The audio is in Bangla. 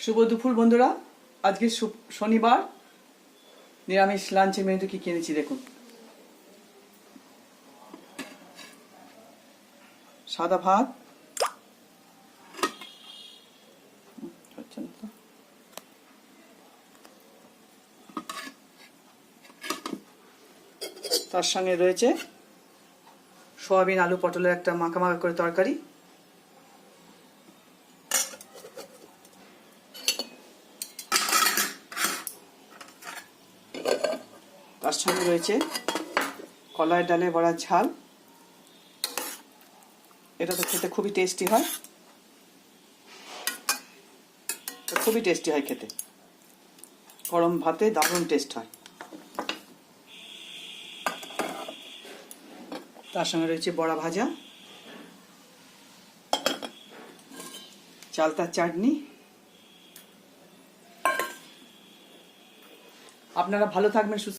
শুভ দুপুর বন্ধুরা। আজকে শনিবার, নিরামিষ লাঞ্চের মেনুতে কি কিনেছি দেখুন। সাদা ভাত, তার সঙ্গে রয়েছে সোয়াবিন আলু পটলের একটা মাখা মাখা করে তরকারি, তার সঙ্গে রয়েছে কলাই ডালে বড়ার ঝাল। এটা তো খেতে খুবই টেস্টি হয়, খুবই টেস্টি হয় খেতে, গরম ভাতে দারুণ টেস্ট হয়। তার সঙ্গে রয়েছে বড়া ভাজা, চালতার চাটনি। আপনারা ভালো থাকবেন, সুস্থ